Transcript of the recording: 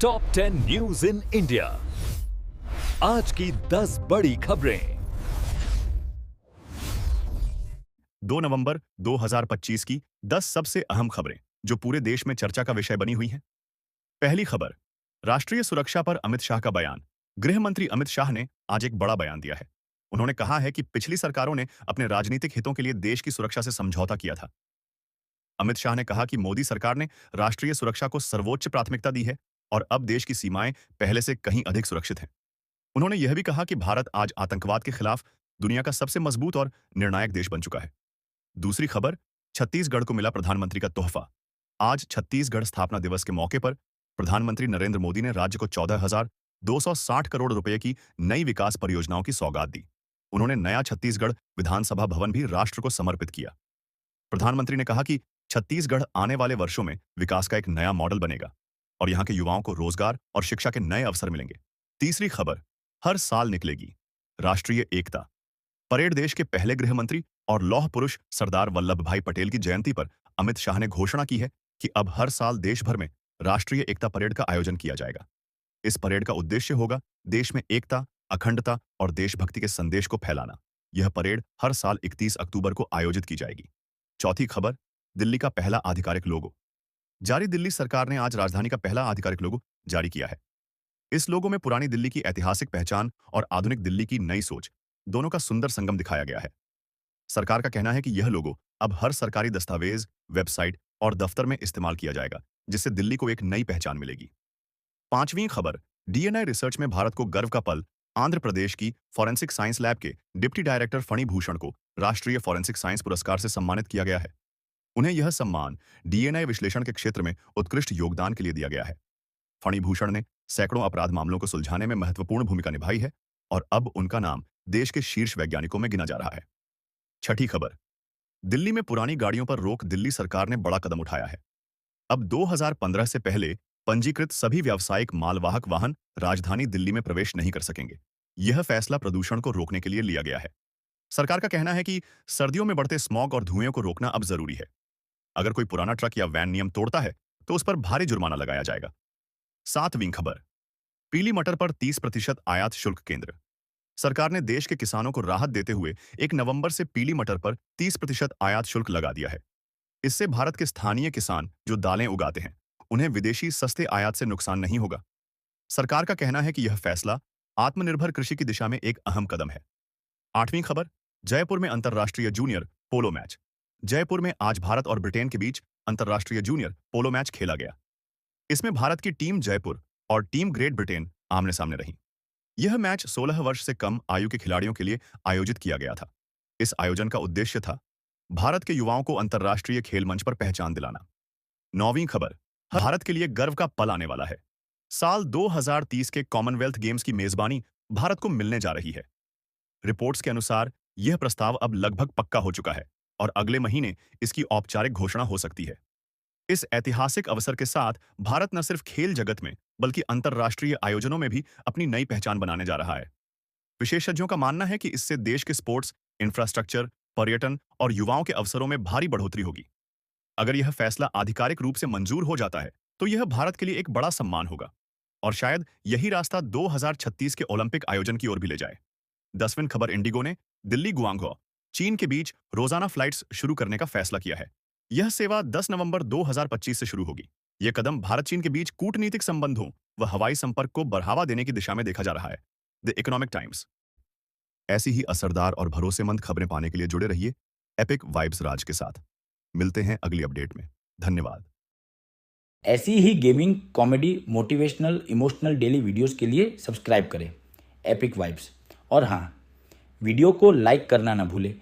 Top 10 news in India. आज की 10 बड़ी खबरें। 2 नवंबर 2025 की 10 सबसे अहम खबरें जो पूरे देश में चर्चा का विषय बनी हुई हैं। पहली खबर, राष्ट्रीय सुरक्षा पर अमित शाह का बयान। गृह मंत्री अमित शाह ने आज एक बड़ा बयान दिया है। उन्होंने कहा है कि पिछली सरकारों ने अपने राजनीतिक हितों के लिए देश की सुरक्षा से समझौता किया था। अमित शाह ने कहा कि मोदी सरकार ने राष्ट्रीय सुरक्षा को सर्वोच्च प्राथमिकता दी है और अब देश की सीमाएं पहले से कहीं अधिक सुरक्षित हैं। उन्होंने यह भी कहा कि भारत आज आतंकवाद के खिलाफ दुनिया का सबसे मजबूत और निर्णायक देश बन चुका है। दूसरी खबर, छत्तीसगढ़ को मिला प्रधानमंत्री का तोहफा। आज छत्तीसगढ़ स्थापना दिवस के मौके पर प्रधानमंत्री नरेंद्र मोदी ने राज्य को 14,260 करोड़ रुपए की नई विकास परियोजनाओं की सौगात दी। उन्होंने नया छत्तीसगढ़ विधानसभा भवन भी राष्ट्र को समर्पित किया। प्रधानमंत्री ने कहा कि छत्तीसगढ़ आने वाले वर्षों में विकास का एक नया मॉडल बनेगा और यहां के युवाओं को रोजगार और शिक्षा के नए अवसर मिलेंगे। तीसरी खबर, हर साल निकलेगी राष्ट्रीय एकता परेड। देश के पहले गृह मंत्री और लौह पुरुष सरदार वल्लभ भाई पटेल की जयंती पर अमित शाह ने घोषणा की है कि अब हर साल देश भर में राष्ट्रीय एकता परेड का आयोजन किया जाएगा। इस परेड का उद्देश्य होगा देश में एकता, अखंडता और देशभक्ति के संदेश को फैलाना। यह परेड हर साल 31 अक्टूबर को आयोजित की जाएगी। चौथी खबर, दिल्ली का पहला आधिकारिक लोगो जारी। दिल्ली सरकार ने आज राजधानी का पहला आधिकारिक लोगो जारी किया है। इस लोगो में पुरानी दिल्ली की ऐतिहासिक पहचान और आधुनिक दिल्ली की नई सोच दोनों का सुंदर संगम दिखाया गया है। सरकार का कहना है कि यह लोगो अब हर सरकारी दस्तावेज, वेबसाइट और दफ्तर में इस्तेमाल किया जाएगा, जिससे दिल्ली को एक नई पहचान मिलेगी। पांचवीं खबर, डीएनए रिसर्च में भारत को गर्व का पल। आंध्र प्रदेश की फॉरेंसिक साइंस लैब के डिप्टी डायरेक्टर फणी भूषण को राष्ट्रीय फॉरेंसिक साइंस पुरस्कार से सम्मानित किया गया है। उन्हें यह सम्मान डीएनए विश्लेषण के क्षेत्र में उत्कृष्ट योगदान के लिए दिया गया है। फणी भूषण ने सैकड़ों अपराध मामलों को सुलझाने में महत्वपूर्ण भूमिका निभाई है और अब उनका नाम देश के शीर्ष वैज्ञानिकों में गिना जा रहा है। छठी खबर, दिल्ली में पुरानी गाड़ियों पर रोक। दिल्ली सरकार ने बड़ा कदम उठाया है। अब 2015 से पहले पंजीकृत सभी व्यावसायिक मालवाहक वाहन राजधानी दिल्ली में प्रवेश नहीं कर सकेंगे। यह फैसला प्रदूषण को रोकने के लिए लिया गया है। सरकार का कहना है कि सर्दियों में बढ़ते स्मॉग और धुएं को रोकना अब जरूरी है। अगर कोई पुराना ट्रक या वैन नियम तोड़ता है तो उस पर भारी जुर्माना लगाया जाएगा। सातवीं खबर, पीली मटर पर 30% आयात शुल्क। केंद्र सरकार ने देश के किसानों को राहत देते हुए 1 नवंबर से पीली मटर पर 30% आयात शुल्क लगा दिया है। इससे भारत के स्थानीय किसान जो दालें उगाते हैं, उन्हें विदेशी सस्ते आयात से नुकसान नहीं होगा। सरकार का कहना है कि यह फैसला आत्मनिर्भर कृषि की दिशा में एक अहम कदम है। आठवीं खबर, जयपुर में अंतर्राष्ट्रीय जूनियर पोलो मैच। जयपुर में आज भारत और ब्रिटेन के बीच अंतर्राष्ट्रीय जूनियर पोलो मैच खेला गया। इसमें भारत की टीम जयपुर और टीम ग्रेट ब्रिटेन आमने सामने रही। यह मैच 16 वर्ष से कम आयु के खिलाड़ियों के लिए आयोजित किया गया था। इस आयोजन का उद्देश्य था भारत के युवाओं को अंतर्राष्ट्रीय खेल मंच पर पहचान दिलाना। नौवीं खबर, भारत के लिए गर्व का पल आने वाला है। साल 2030 के कॉमनवेल्थ गेम्स की मेजबानी भारत को मिलने जा रही है। रिपोर्ट्स के अनुसार यह प्रस्ताव अब लगभग पक्का हो चुका है और अगले महीने इसकी औपचारिक घोषणा हो सकती है। इस ऐतिहासिक अवसर के साथ भारत न सिर्फ खेल जगत में बल्कि अंतर्राष्ट्रीय आयोजनों में भी अपनी नई पहचान बनाने जा रहा है। विशेषज्ञों का मानना है कि इससे देश के स्पोर्ट्स, इंफ्रास्ट्रक्चर, पर्यटन और युवाओं के अवसरों में भारी बढ़ोतरी होगी। अगर यह फैसला आधिकारिक रूप से मंजूर हो जाता है तो यह भारत के लिए एक बड़ा सम्मान होगा और शायद यही रास्ता 2036 के ओलंपिक आयोजन की ओर भी ले जाए। 10वीं खबर, इंडिगो ने दिल्ली गुआंगझो चीन के बीच रोजाना फ्लाइट्स शुरू करने का फैसला किया है। यह सेवा 10 नवंबर 2025 से शुरू होगी। यह कदम भारत चीन के बीच कूटनीतिक संबंधों व हवाई संपर्क को बढ़ावा देने की दिशा में देखा जा रहा है। The economic times. ऐसी ही असरदार और भरोसेमंद खबरें पाने के लिए जुड़े रहिए एपिक वाइब्स राज के साथ। मिलते हैं अगली अपडेट में। धन्यवाद। ऐसी ही gaming, comedy, motivational, emotional daily videos के लिए सब्सक्राइब करें एपिक वाइब्स। और हाँ, वीडियो को लाइक करना ना भूलें